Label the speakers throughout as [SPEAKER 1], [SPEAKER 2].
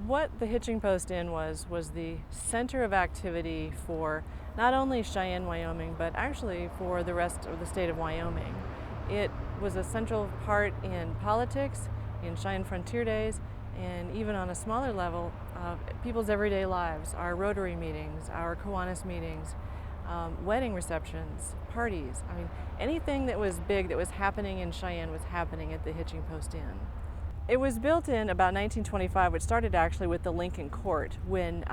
[SPEAKER 1] What the Hitching Post Inn was the center of activity for not only Cheyenne, Wyoming, but actually for the rest of the state of Wyoming. It was a central part in politics, in Cheyenne Frontier Days, and even on a smaller level, people's everyday lives, our Rotary meetings, our Kiwanis meetings, wedding receptions, parties. I mean, anything that was big that was happening in Cheyenne was happening at the Hitching Post Inn. It was built in about 1925, which started actually with the Lincoln Court when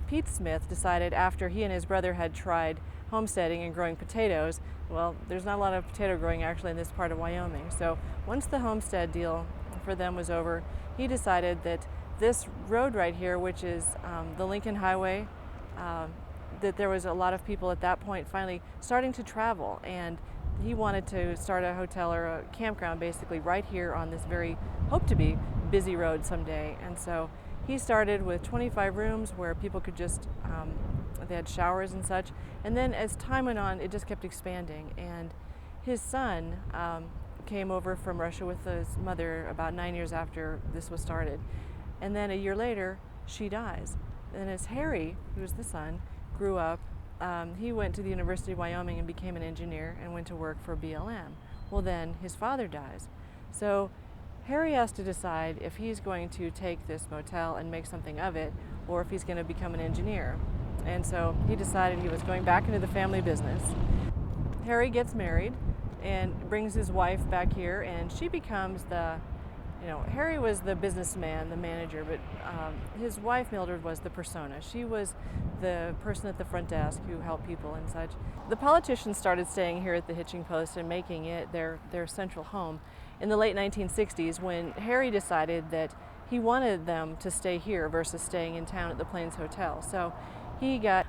[SPEAKER 1] Pete Smith decided, after he and his brother had tried homesteading and growing potatoes, well, there's not a lot of potato growing actually in this part of Wyoming. So once the homestead deal for them was over, he decided that this road right here, which is the Lincoln Highway, that there was a lot of people at that point finally starting to travel, and he wanted to start a hotel or a campground basically right here on this very hope to be busy road someday. And so he started with 25 rooms where people could just they had showers and such, and then as time went on it just kept expanding. And his son came over from Russia with his mother about 9 years after this was started, and then a year later she dies. And as Harry, who was the son, grew up, he went to the University of Wyoming and became an engineer and went to work for BLM. Well, then his father dies. So Harry has to decide if he's going to take this motel and make something of it, or if he's going to become an engineer. And so he decided he was going back into the family business. Harry gets married and brings his wife back here, and she becomes Harry was the businessman, the manager, but his wife, Mildred, was the persona. She was the person at the front desk who helped people and such. The politicians started staying here at the Hitching Post and making it their central home in the late 1960s, when Harry decided that he wanted them to stay here versus staying in town at the Plains Hotel. So he got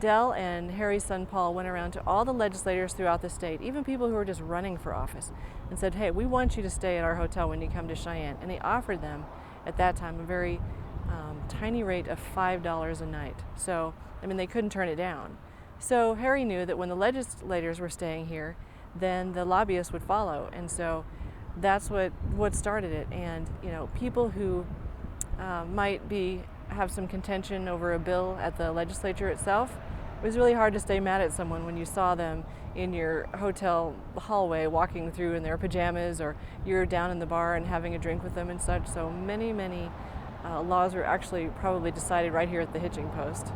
[SPEAKER 1] Dell and Harry's son Paul went around to all the legislators throughout the state, even people who were just running for office, and said, hey, we want you to stay at our hotel when you come to Cheyenne. And they offered them at that time a very tiny rate of $5 a night. So, I mean, they couldn't turn it down. So Harry knew that when the legislators were staying here, then the lobbyists would follow. And so that's what started it. And, people who might have some contention over a bill at the legislature itself, it was really hard to stay mad at someone when you saw them in your hotel hallway walking through in their pajamas, or you're down in the bar and having a drink with them and such. So many laws were actually probably decided right here at the Hitching Post.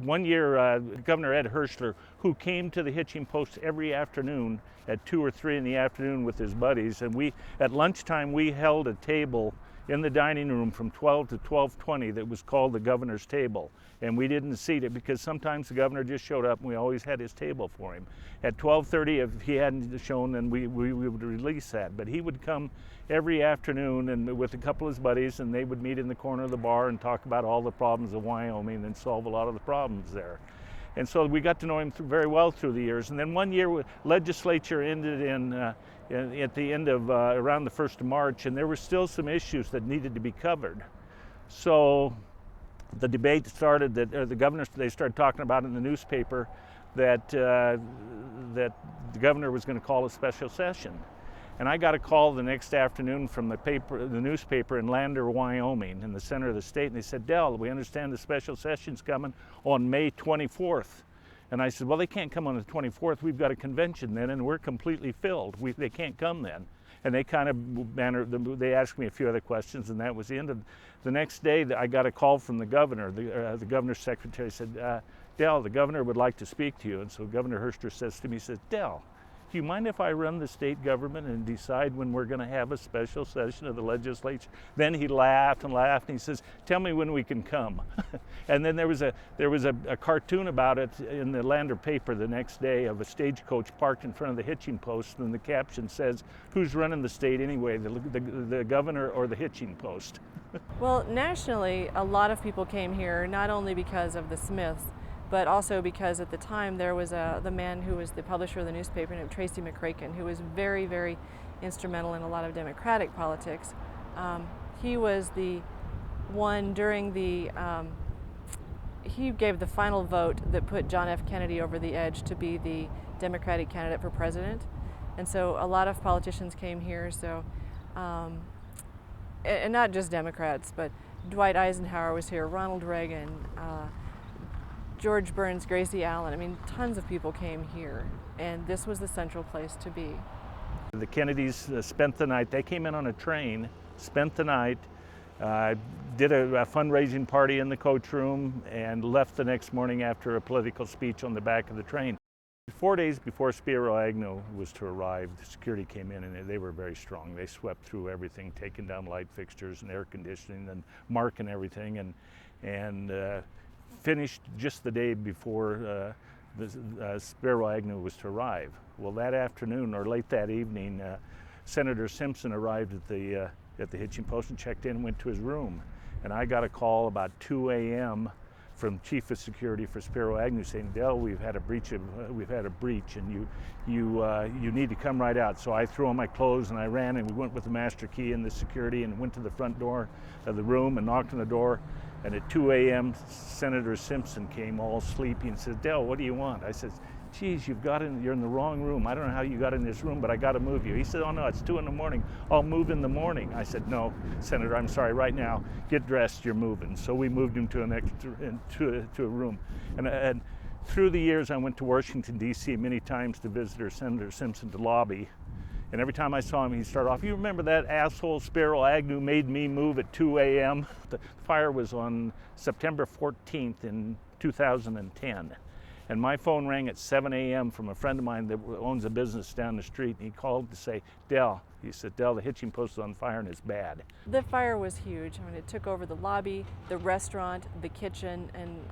[SPEAKER 2] One year, Governor Ed Hirschler, who came to the Hitching Post every afternoon at 2 or 3 in the afternoon with his buddies, and at lunchtime we held a table in the dining room from 12 to 12:20 that was called the governor's table. And we didn't seat it because sometimes the governor just showed up and we always had his table for him. At 12:30, if he hadn't shown, then we would release that. But he would come every afternoon and with a couple of his buddies, and they would meet in the corner of the bar and talk about all the problems of Wyoming and solve a lot of the problems there. And so we got to know him very well through the years. And then one year, legislature ended at the end of around the 1st of March, and there were still some issues that needed to be covered. So the debate started that they started talking about in the newspaper that the governor was going to call a special session. And I got a call the next afternoon from the newspaper in Lander, Wyoming, in the center of the state, and they said, Dell, we understand the special session's coming on May 24th. And I said, well, they can't come on the 24th. We've got a convention then, and we're completely filled. They can't come then. And they kind of they asked me a few other questions, and that was the end of it. The next day, I got a call from the governor. The governor's secretary said, Dell, the governor would like to speak to you. And so Governor Hirschler says to me, he says, Dell, do you mind if I run the state government and decide when we're going to have a special session of the legislature? Then he laughed and laughed, and he says, tell me when we can come. And then there was a cartoon about it in the Lander paper the next day of a stagecoach parked in front of the Hitching Post, and the caption says, who's running the state anyway, the governor or the Hitching Post?
[SPEAKER 1] Well, nationally, a lot of people came here not only because of the Smiths, but also because at the time there was the man who was the publisher of the newspaper named Tracy McCracken, who was very, very instrumental in a lot of Democratic politics. He was the one during he gave the final vote that put John F. Kennedy over the edge to be the Democratic candidate for president. And so a lot of politicians came here, so and not just Democrats, but Dwight Eisenhower was here, Ronald Reagan, George Burns, Gracie Allen. I mean, tons of people came here, and this was the central place to be.
[SPEAKER 2] The Kennedys spent the night. They came in on a train, spent the night, did a fundraising party in the coach room, and left the next morning after a political speech on the back of the train. 4 days before Spiro Agnew was to arrive, the security came in and they were very strong. They swept through everything, taking down light fixtures and air conditioning and marking everything, and finished just the day before Spiro Agnew was to arrive. Well, that afternoon or late that evening, Senator Simpson arrived at the Hitching Post and checked in and went to his room. And I got a call about 2 a.m. from Chief of Security for Spiro Agnew saying, "Dell, we've had a breach, and you need to come right out." So I threw on my clothes and I ran, and we went with the master key and the security and went to the front door of the room and knocked on the door. And at 2 a.m., Senator Simpson came all sleepy and said, "Dell, what do you want?" I said, "Geez, you're in the wrong room. I don't know how you got in this room, but I got to move you." He said, "Oh no, it's 2 in the morning. I'll move in the morning." I said, "No, Senator, I'm sorry. Right now, get dressed. You're moving." So we moved him to a room. And through the years, I went to Washington D.C. many times to visit Senator Simpson to lobby. And every time I saw him, he'd start off, "You remember that asshole Spiro Agnew made me move at 2 a.m.?" The fire was on September 14th in 2010. And my phone rang at 7 a.m. from a friend of mine that owns a business down the street. And he called to say, "Dell," he said, "Dell, the Hitching Post is on fire and it's bad."
[SPEAKER 1] The fire was huge. I mean, it took over the lobby, the restaurant, the kitchen, and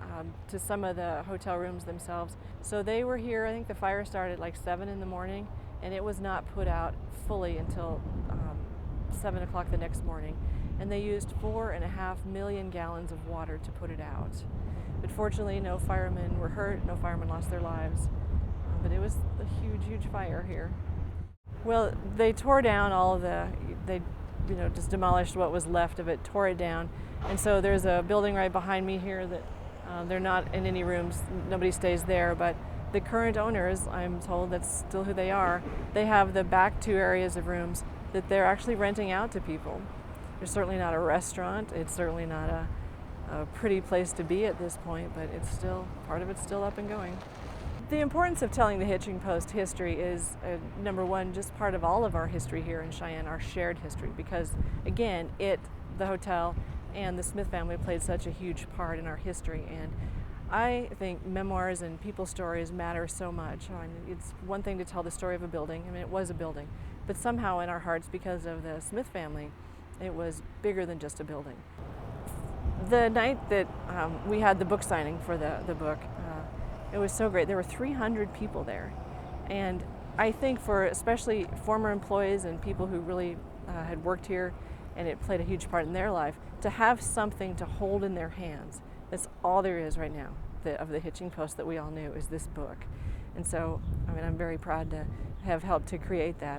[SPEAKER 1] to some of the hotel rooms themselves. So they were here. I think the fire started at like 7 in the morning, and it was not put out fully until 7 o'clock the next morning. And they used 4.5 million gallons of water to put it out. But fortunately, no firemen were hurt, no firemen lost their lives. But it was a huge, huge fire here. Well, they tore down all of they just demolished what was left of it, tore it down. And so there's a building right behind me here that they're not in any rooms, nobody stays there, but the current owners, I'm told that's still who they are, they have the back 2 areas of rooms that they're actually renting out to people. There's certainly not a restaurant, it's certainly not a pretty place to be at this point, but it's still, part of it's still up and going. The importance of telling the Hitching Post history is, number one, just part of all of our history here in Cheyenne, our shared history, because again, the hotel and the Smith family played such a huge part in our history, and I think memoirs and people's stories matter so much. I mean, it's one thing to tell the story of a building, I mean it was a building, but somehow in our hearts, because of the Smith family, it was bigger than just a building. The night that we had the book signing for the book, it was so great. There were 300 people there. And I think for especially former employees and people who really had worked here and it played a huge part in their life, to have something to hold in their hands. That's all there is right now of the Hitching Post that we all knew is this book. And so, I mean, I'm very proud to have helped to create that.